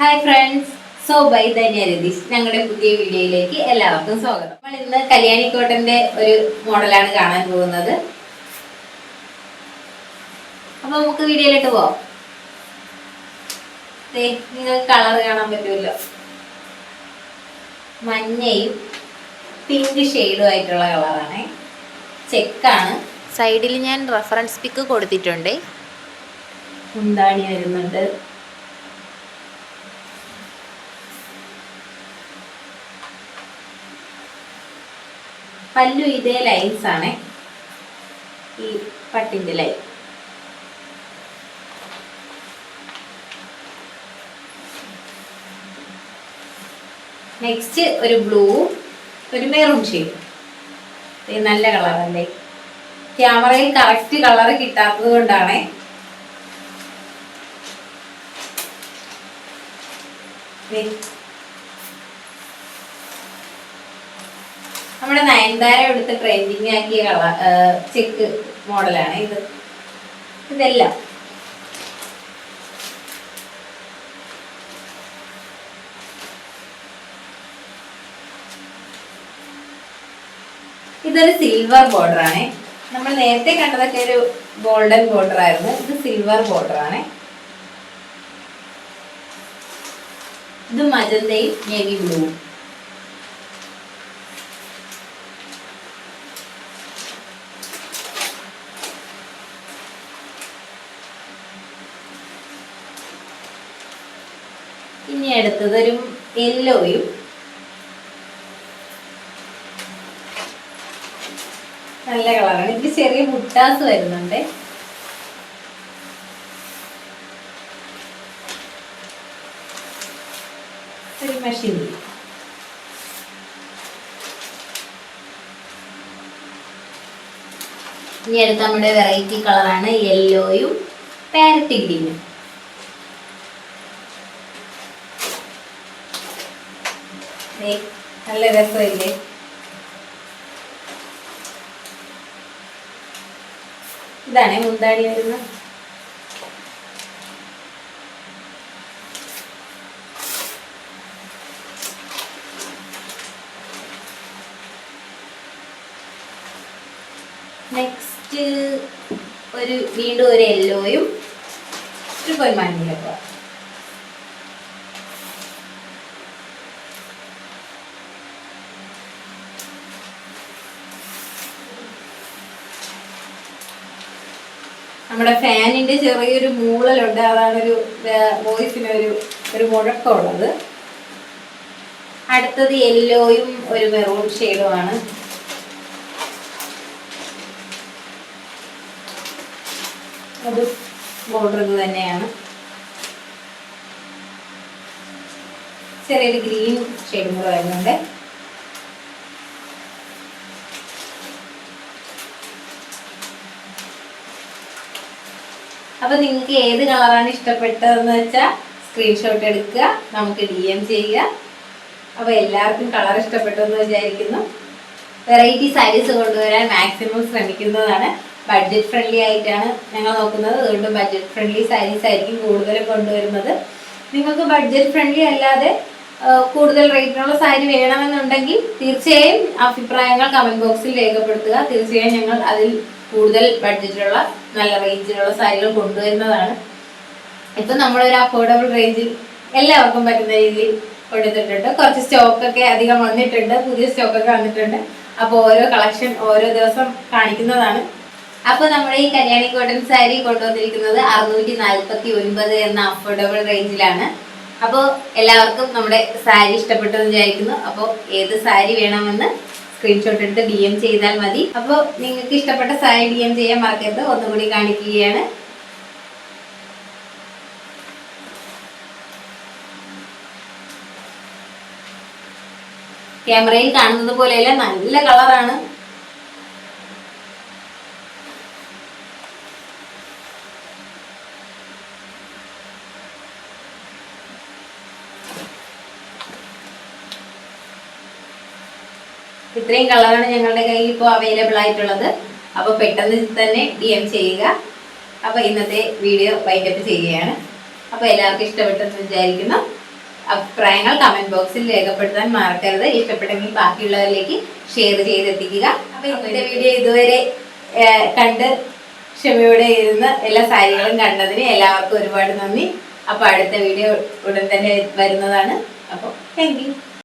Hi friends, so by Dhanya Ratheesh. ഞങ്ങളുടെ പുതിയ വീഡിയോയിലേക്ക് എല്ലാവർക്കും സ്വാഗതം. നമ്മൾ ഇന്ന് കല്യാണി കോട്ടന്റെ ഒരു മോഡലാണ് കാണാൻ പോകുന്നത്. അപ്പൊ നമുക്ക് വീഡിയോയിലോട്ട് പോവാം. നിങ്ങൾക്ക് കളർ കാണാൻ പറ്റുമല്ലോ, മഞ്ഞയും പിങ്ക് ഷെയ്ഡും ആയിട്ടുള്ള കളറാണ്. ചെക്കാണ്. സൈഡിൽ ഞാൻ റെഫറൻസ് പിക്ക് കൊടുത്തിട്ടുണ്ട്. മുന്താണി വരുന്നുണ്ട്. പല്ലു ഇതേ ലൈൻസ് ആണ്, ഈ പട്ടിന്റെ ലൈൻ. നെക്സ്റ്റ് ഒരു ബ്ലൂ, ഒരു മെറൂൺ ഷെയ്ഡ്. നല്ല കളറല്ലേ. ക്യാമറയിൽ കറക്റ്റ് കളർ കിട്ടാത്തത് കൊണ്ടാണ്. നമ്മുടെ നയൻതാര എടുത്ത് ട്രെൻഡിങ് ആക്കിയ കളർ ചെക്ക് മോഡലാണ് ഇത്. ഇതെല്ലാം ഇതൊരു സിൽവർ ബോർഡർ ആണ്. നമ്മൾ നേരത്തെ കണ്ടതൊക്കെ ഒരു ഗോൾഡൻ ബോർഡർ ആയിരുന്നു. ഇത് സിൽവർ ബോർഡർ ആണ്. ഇത് മജന്തയും നേവി ബ്ലൂവും. ഇനി അടുത്തത് ഒരു യെല്ലോയും നല്ല കളറാണ്. ഇത് ചെറിയ മുട്ടാസ് വരുന്നുണ്ട്. ഒരു മെഷീൻ. ഇനി അടുത്ത നമ്മുടെ വെറൈറ്റി കളറാണ് യെല്ലോയും പാരറ്റ് ഗ്രീനും. നല്ല രസമില്ലേ? ഇതാണ് മുന്താണി വരുന്നത്. നെക്സ്റ്റ് വീണ്ടും ഒരു യെല്ലോയും ഒരു പൊന്മാനിയൊക്കെ. നമ്മുടെ ഫാനിന്റെ ചെറിയൊരു മൂളലുണ്ട്, അതാണ് ഒരു വോയിസിനൊരു മുഴക്കമുള്ളത്. അടുത്തത് യെല്ലോയും ഒരു മെറൂൺ ഷെയ്ഡുമാണ്. അത് ബോർഡർ തന്നെയാണ്. ചെറിയൊരു ഗ്രീൻ ഷെയ്ഡും കൂടെ വരുന്നുണ്ട്. അപ്പൊ നിങ്ങൾക്ക് ഏത് കളറാണ് ഇഷ്ടപ്പെട്ടതെന്ന് വെച്ചാൽ സ്ക്രീൻഷോട്ട് എടുക്കുക, നമുക്ക് DM ചെയ്യുക. അപ്പൊ എല്ലാവർക്കും കളർ ഇഷ്ടപ്പെട്ടു എന്ന് വിചാരിക്കുന്നു. വെറൈറ്റി സാരീസ് കൊണ്ടുവരാൻ മാക്സിമം ശ്രമിക്കുന്നതാണ്. ബഡ്ജറ്റ് ഫ്രണ്ട്ലി ആയിട്ടാണ് ഞങ്ങൾ നോക്കുന്നത്. അതുകൊണ്ട് ബഡ്ജറ്റ് ഫ്രണ്ട്ലി സാരീസ് ആയിരിക്കും കൂടുതലും കൊണ്ടുവരുന്നത്. നിങ്ങൾക്ക് ബഡ്ജറ്റ് ഫ്രണ്ട്ലി അല്ലാതെ കൂടുതൽ റേറ്റിനുള്ള സാരി വേണമെന്നുണ്ടെങ്കിൽ തീർച്ചയായും അഭിപ്രായങ്ങൾ കമന്റ് ബോക്സിൽ രേഖപ്പെടുത്തുക. തീർച്ചയായും ഞങ്ങൾ അതിൽ കൂടുതൽ ബഡ്ജറ്റിലുള്ള നല്ല റേഞ്ചിലുള്ള സാരികൾ കൊണ്ടുവരുന്നതാണ്. ഇപ്പം നമ്മളൊരു അഫോർഡബിൾ റേഞ്ചിൽ എല്ലാവർക്കും പറ്റുന്ന രീതിയിൽ കൊടുത്തിട്ടുണ്ട്. കുറച്ച് സ്റ്റോക്കൊക്കെ അധികം വന്നിട്ടുണ്ട്, പുതിയ സ്റ്റോക്കൊക്കെ വന്നിട്ടുണ്ട്. അപ്പോൾ ഓരോ കളക്ഷൻ ഓരോ ദിവസം കാണിക്കുന്നതാണ്. അപ്പോൾ നമ്മുടെ ഈ കല്യാണി കോട്ടൺ സാരി കൊണ്ടുവന്നിരിക്കുന്നത് 649 എന്ന അഫോർഡബിൾ റേഞ്ചിലാണ്. അപ്പോൾ എല്ലാവർക്കും നമ്മുടെ സാരി ഇഷ്ടപ്പെട്ടെന്ന് വിചാരിക്കുന്നു. അപ്പോൾ ഏത് സാരി വേണമെന്ന് സ്ക്രീൻഷോട്ട് എടുത്ത് DM ചെയ്താൽ മതി. അപ്പോൾ നിങ്ങൾക്ക് ഇഷ്ടപ്പെട്ട സാരി DM ചെയ്യാൻ മറക്കരുത്. ഒന്നുകൂടി കാണിക്കുകയാണ്. ക്യാമറയിൽ കാണുന്നത് പോലെയല്ല, നല്ല കളറാണ്. ഇത്രയും കളറാണ് ഞങ്ങളുടെ കയ്യിൽ ഇപ്പോൾ അവൈലബിൾ ആയിട്ടുള്ളത്. അപ്പോൾ പെട്ടെന്ന് തന്നെ DM ചെയ്യുക. അപ്പോൾ ഇന്നത്തെ വീഡിയോ വൈൻഡപ്പ് ചെയ്യുകയാണ്. അപ്പോൾ എല്ലാവർക്കും ഇഷ്ടപ്പെട്ടെന്ന് വിചാരിക്കുന്നു. അഭിപ്രായങ്ങൾ കമന്റ് ബോക്സിൽ രേഖപ്പെടുത്താൻ മറക്കരുത്. ഇഷ്ടപ്പെട്ടെങ്കിൽ ബാക്കിയുള്ളവരിലേക്ക് ഷെയർ ചെയ്തെത്തിക്കുക. അപ്പൊ ഇന്നത്തെ വീഡിയോ ഇതുവരെ കണ്ട് ക്ഷമയോടെ ഇരുന്ന് എല്ലാ സാരികളും കണ്ടതിന് എല്ലാവർക്കും ഒരുപാട് നന്ദി. അപ്പൊ അടുത്ത വീഡിയോ ഉടൻ തന്നെ വരുന്നതാണ്. അപ്പോൾ താങ്ക് യു.